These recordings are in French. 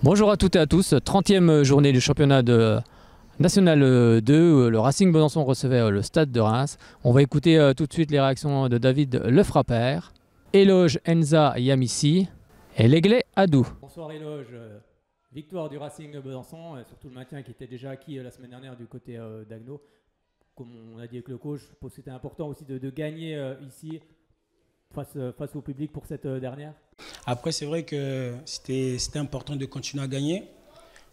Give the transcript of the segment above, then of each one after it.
Bonjour à toutes et à tous, 30e journée du championnat de National 2, le Racing Besançon recevait le Stade de Reims. On va écouter tout de suite les réactions de David Lefrappert, Éloge Enza Yamissi et Legley Adou. Bonsoir Éloge, victoire du Racing Besançon, surtout le maintien qui était déjà acquis la semaine dernière du côté d'Agno. Comme on a dit avec le coach, je pense que c'était important aussi de gagner ici face au public pour cette dernière. Après, c'est vrai que c'était important de continuer à gagner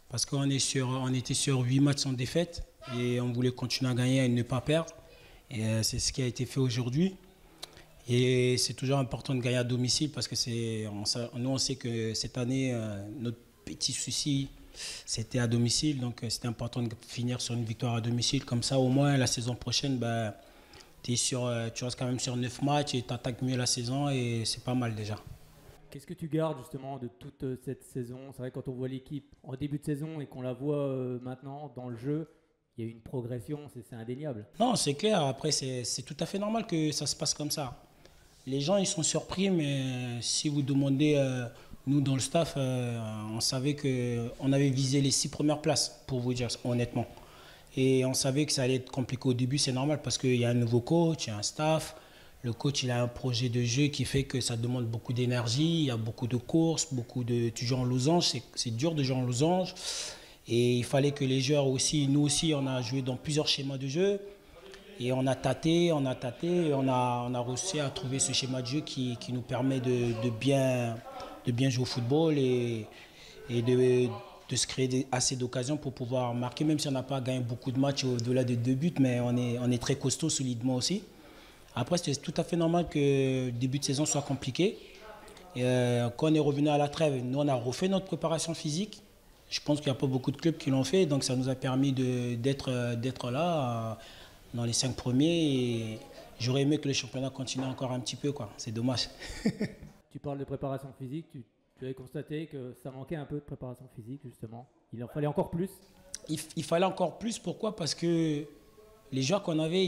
parce qu'on était sur 8 matchs sans défaite et on voulait continuer à gagner et ne pas perdre. Et c'est ce qui a été fait aujourd'hui. Et c'est toujours important de gagner à domicile parce que nous, on sait que cette année, notre petit souci, c'était à domicile. Donc, c'était important de finir sur une victoire à domicile. Comme ça, au moins, la saison prochaine, tu restes quand même sur 9 matchs et tu attaques mieux la saison et c'est pas mal déjà. Qu'est-ce que tu gardes justement de toute cette saison? C'est vrai quand on voit l'équipe en début de saison et qu'on la voit maintenant dans le jeu, il y a eu une progression, c'est indéniable. Non, c'est clair. Après, c'est tout à fait normal que ça se passe comme ça. Les gens, ils sont surpris, mais si vous demandez, nous dans le staff, on savait qu'on avait visé les 6 premières places, pour vous dire honnêtement. Et on savait que ça allait être compliqué au début, c'est normal parce qu'il y a un nouveau coach, il y a un staff. Le coach, il a un projet de jeu qui fait que ça demande beaucoup d'énergie. Il y a beaucoup de courses, tu joues en losange. C'est dur de jouer en losange. Et il fallait que les joueurs aussi, nous aussi, on a joué dans plusieurs schémas de jeu. Et on a tâté, et on a réussi à trouver ce schéma de jeu qui nous permet de bien jouer au football et de se créer assez d'occasions pour pouvoir marquer, même si on n'a pas gagné beaucoup de matchs au-delà de 2 buts, mais on est très costaud solidement aussi. Après, c'est tout à fait normal que le début de saison soit compliqué. Et, quand on est revenu à la trêve, nous, on a refait notre préparation physique. Je pense qu'il n'y a pas beaucoup de clubs qui l'ont fait, donc ça nous a permis d'être là dans les 5 premiers. Et j'aurais aimé que le championnat continue encore un petit peu, quoi. C'est dommage. Tu parles de préparation physique, tu avais constaté que ça manquait un peu de préparation physique, justement. Il en fallait encore plus. Il fallait encore plus, pourquoi? Parce que les joueurs qu'on avait,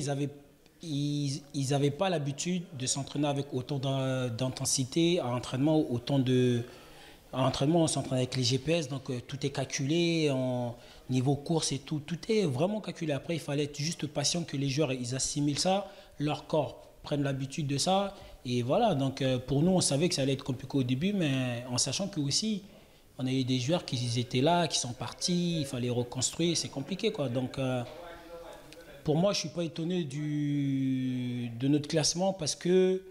ils n'avaient pas l'habitude de s'entraîner avec autant d'intensité à l'entraînement, à l'entraînement, on s'entraîne avec les GPS, donc tout est calculé, niveau course et tout est vraiment calculé. Après, il fallait être juste patient que les joueurs ils assimilent ça, leur corps prenne l'habitude de ça. Et voilà, donc pour nous, on savait que ça allait être compliqué au début, mais en sachant que aussi, on a eu des joueurs qui étaient là, qui sont partis, il fallait reconstruire, c'est compliqué, quoi. Donc, pour moi, je ne suis pas étonné de notre classement parce que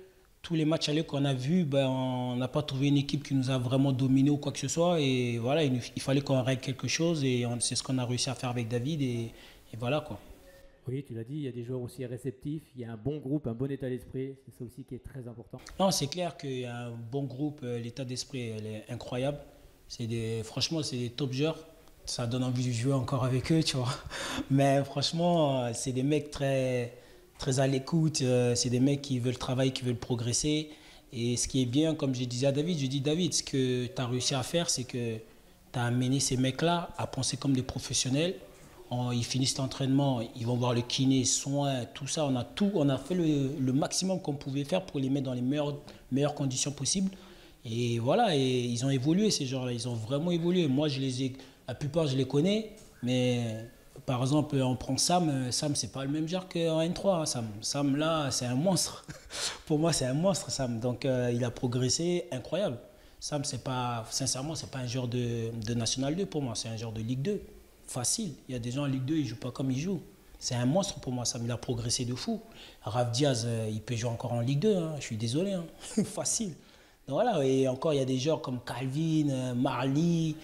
tous les matchs allés qu'on a vus, on n'a pas trouvé une équipe qui nous a vraiment dominé ou quoi que ce soit. Et voilà, il fallait qu'on règle quelque chose et c'est ce qu'on a réussi à faire avec David. Et voilà, quoi. Oui, tu l'as dit, il y a des joueurs aussi réceptifs, il y a un bon groupe, un bon état d'esprit. C'est ça aussi qui est très important. Non, c'est clair qu'il y a un bon groupe, l'état d'esprit elle est incroyable. Franchement, c'est des top joueurs. Ça donne envie de jouer encore avec eux, tu vois. Mais franchement, c'est des mecs très, très à l'écoute. C'est des mecs qui veulent travailler, qui veulent progresser. Et ce qui est bien, comme je disais à David, je dis David, ce que tu as réussi à faire, c'est que tu as amené ces mecs-là à penser comme des professionnels. Ils finissent l'entraînement, ils vont voir le kiné, soins, tout ça. On a fait le maximum qu'on pouvait faire pour les mettre dans les meilleures conditions possibles. Et voilà, et ils ont évolué, ces gens-là. Ils ont vraiment évolué. Moi, la plupart, je les connais, mais par exemple, on prend Sam. Sam, c'est pas le même genre qu'en N3. Hein, Sam. Sam, là, c'est un monstre. Pour moi, c'est un monstre, Sam. Donc, il a progressé, incroyable. Sam, sincèrement, c'est pas un genre de National 2 pour moi. C'est un genre de Ligue 2. Facile. Il y a des gens en Ligue 2, ils jouent pas comme ils jouent. C'est un monstre pour moi, Sam. Il a progressé de fou. Rav Diaz, il peut jouer encore en Ligue 2. Hein, je suis désolé. Hein. Facile. Donc voilà, et encore, il y a des joueurs comme Calvin, Marley.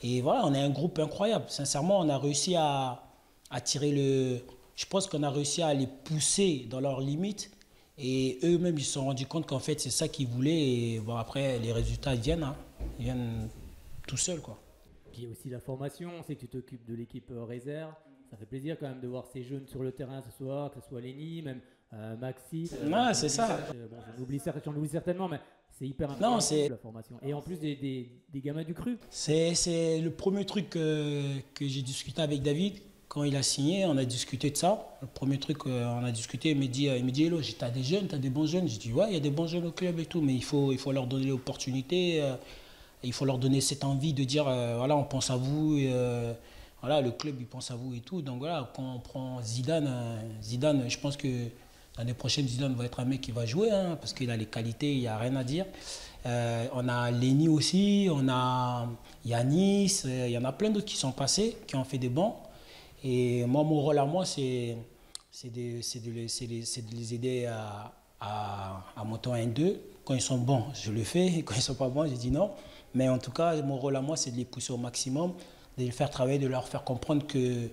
Et voilà, on est un groupe incroyable. Sincèrement, on a réussi à tirer le... Je pense qu'on a réussi à les pousser dans leurs limites. Et eux-mêmes, ils se sont rendus compte qu'en fait, c'est ça qu'ils voulaient. Et bon, après, les résultats viennent. Hein. Ils viennent tout seuls, quoi. Puis il y a aussi la formation. On sait que tu t'occupes de l'équipe réserve. Ça fait plaisir quand même de voir ces jeunes sur le terrain ce soir, que ce soit Lenny, même Maxi. C'est ça. Bon, j'en oublie certainement, mais c'est hyper important la formation. Et en plus des gamins du cru. C'est le premier truc que j'ai discuté avec David. Quand il a signé, on a discuté de ça. Le premier truc, on a discuté, il me dit Hello, t'as des jeunes, t'as des bons jeunes. J'ai dit ouais, il y a des bons jeunes au club et tout, mais il faut leur donner l'opportunité. il faut leur donner cette envie de dire, voilà, on pense à vous, voilà, le club, il pense à vous et tout. Donc voilà, quand on prend Zidane, Zidane, je pense que l'année prochaine, Zidane va être un mec qui va jouer, hein, parce qu'il a les qualités, il n'y a rien à dire. On a Lenny aussi, on a Yanis, il y en a plein d'autres qui sont passés, qui ont fait des bons. Et moi, mon rôle à moi, c'est de les aider à monter en N2. Quand ils sont bons, je le fais. Et quand ils ne sont pas bons, je dis non. Mais en tout cas, mon rôle à moi, c'est de les pousser au maximum, de les faire travailler, de leur faire comprendre que,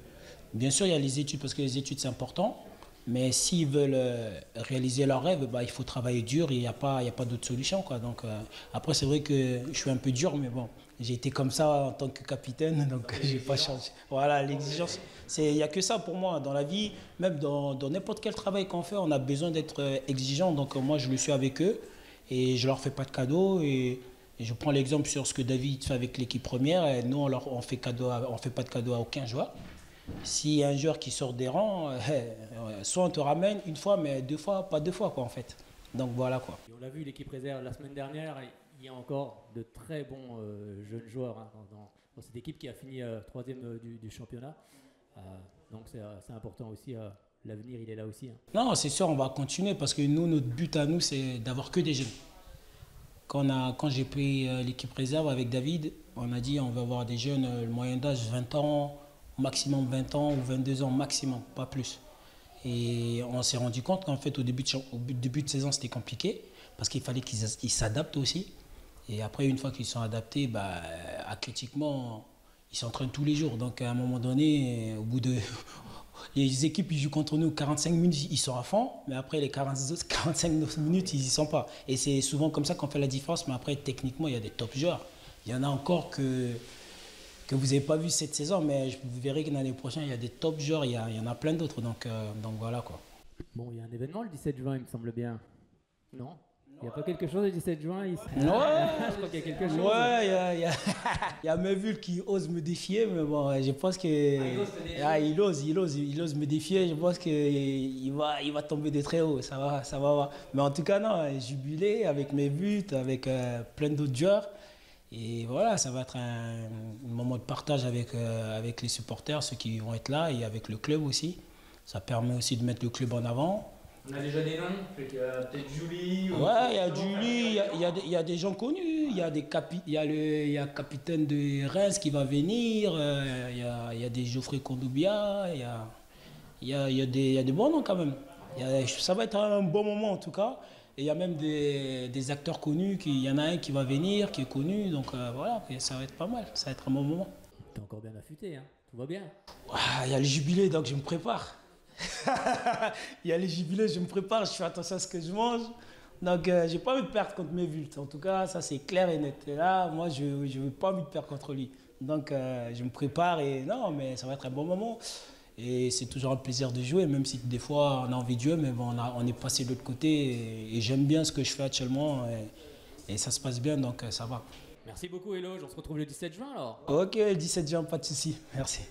bien sûr, il y a les études, parce que les études, c'est important. Mais s'ils veulent réaliser leurs rêves, bah, il faut travailler dur, il n'y a pas d'autre solution, quoi. Donc, après, c'est vrai que je suis un peu dur, mais bon, j'ai été comme ça en tant que capitaine, donc j'ai pas changé. Voilà, l'exigence, il n'y a que ça pour moi. Dans la vie, même dans n'importe quel travail qu'on fait, on a besoin d'être exigeant. Donc, moi, je le suis avec eux et je leur fais pas de cadeaux. Et je prends l'exemple sur ce que David fait avec l'équipe première. Et nous, on fait pas de cadeaux à aucun joueur. Si un joueur qui sort des rangs, soit on te ramène une fois, mais deux fois, pas deux fois, quoi, en fait. Donc voilà, quoi. Et on l'a vu, l'équipe réserve la semaine dernière, il y a encore de très bons jeunes joueurs, hein, dans cette équipe qui a fini troisième du championnat. Donc c'est important aussi, l'avenir il est là aussi. Hein. Non, c'est sûr, on va continuer parce que nous, notre but à nous, c'est d'avoir que des jeunes. Quand j'ai pris l'équipe réserve avec David, on a dit on va avoir des jeunes, le moyen d'âge 20 ans, maximum 20 ans ou 22 ans maximum, pas plus. Et on s'est rendu compte qu'en fait au début de saison c'était compliqué parce qu'il fallait qu'ils s'adaptent aussi. Et après une fois qu'ils sont adaptés, bah, athlétiquement ils s'entraînent tous les jours. Donc à un moment donné, au bout de... Les équipes ils jouent contre nous 45 minutes, ils sont à fond, mais après les 45 minutes ils y sont pas. Et c'est souvent comme ça qu'on fait la différence, mais après techniquement il y a des top joueurs. Il y en a encore que vous n'avez pas vu cette saison, mais vous verrez que l'année prochaine, il y a des top joueurs, il y en a plein d'autres, donc voilà quoi. Bon, il y a un événement le 17 juin, il me semble bien. Non? Il n'y a pas quelque chose le 17 juin Ouais, je crois qu'il y a quelque chose. Ouais, il y a Mevul qui ose me défier, mais bon, je pense que... il ose me défier, je pense qu'il va tomber de très haut, ça va. Mais en tout cas, non, jubilé avec mes buts, avec plein d'autres joueurs. Et voilà, ça va être un moment de partage avec les supporters, ceux qui vont être là, et avec le club aussi. Ça permet aussi de mettre le club en avant. On a déjà des noms, peut-être Julie. Ouais, il y a Julie, il y a des gens connus. Il y a le capitaine de Reims qui va venir, il y a des Geoffrey Kondogbia, il y a des bons noms quand même. Ça va être un bon moment en tout cas. Et il y a même des acteurs connus, il y en a un qui va venir, qui est connu, donc voilà, ça va être pas mal, ça va être un bon moment. T'es encore bien affûté, hein, tout va bien. Il y a le jubilé, donc je me prépare. Il y a les jubilés, je me prépare, je fais attention à ce que je mange. Donc j'ai pas envie de perdre contre mes vultes, en tout cas, ça c'est clair et net. Et là, moi, je n'ai pas envie de perdre contre lui. Donc je me prépare et non, mais ça va être un bon moment. Et c'est toujours un plaisir de jouer, même si des fois on a envie de jouer, mais bon, on est passé de l'autre côté et j'aime bien ce que je fais actuellement et ça se passe bien, donc ça va. Merci beaucoup Eloge, on se retrouve le 17 juin alors. Ok, le 17 juin, pas de souci, merci.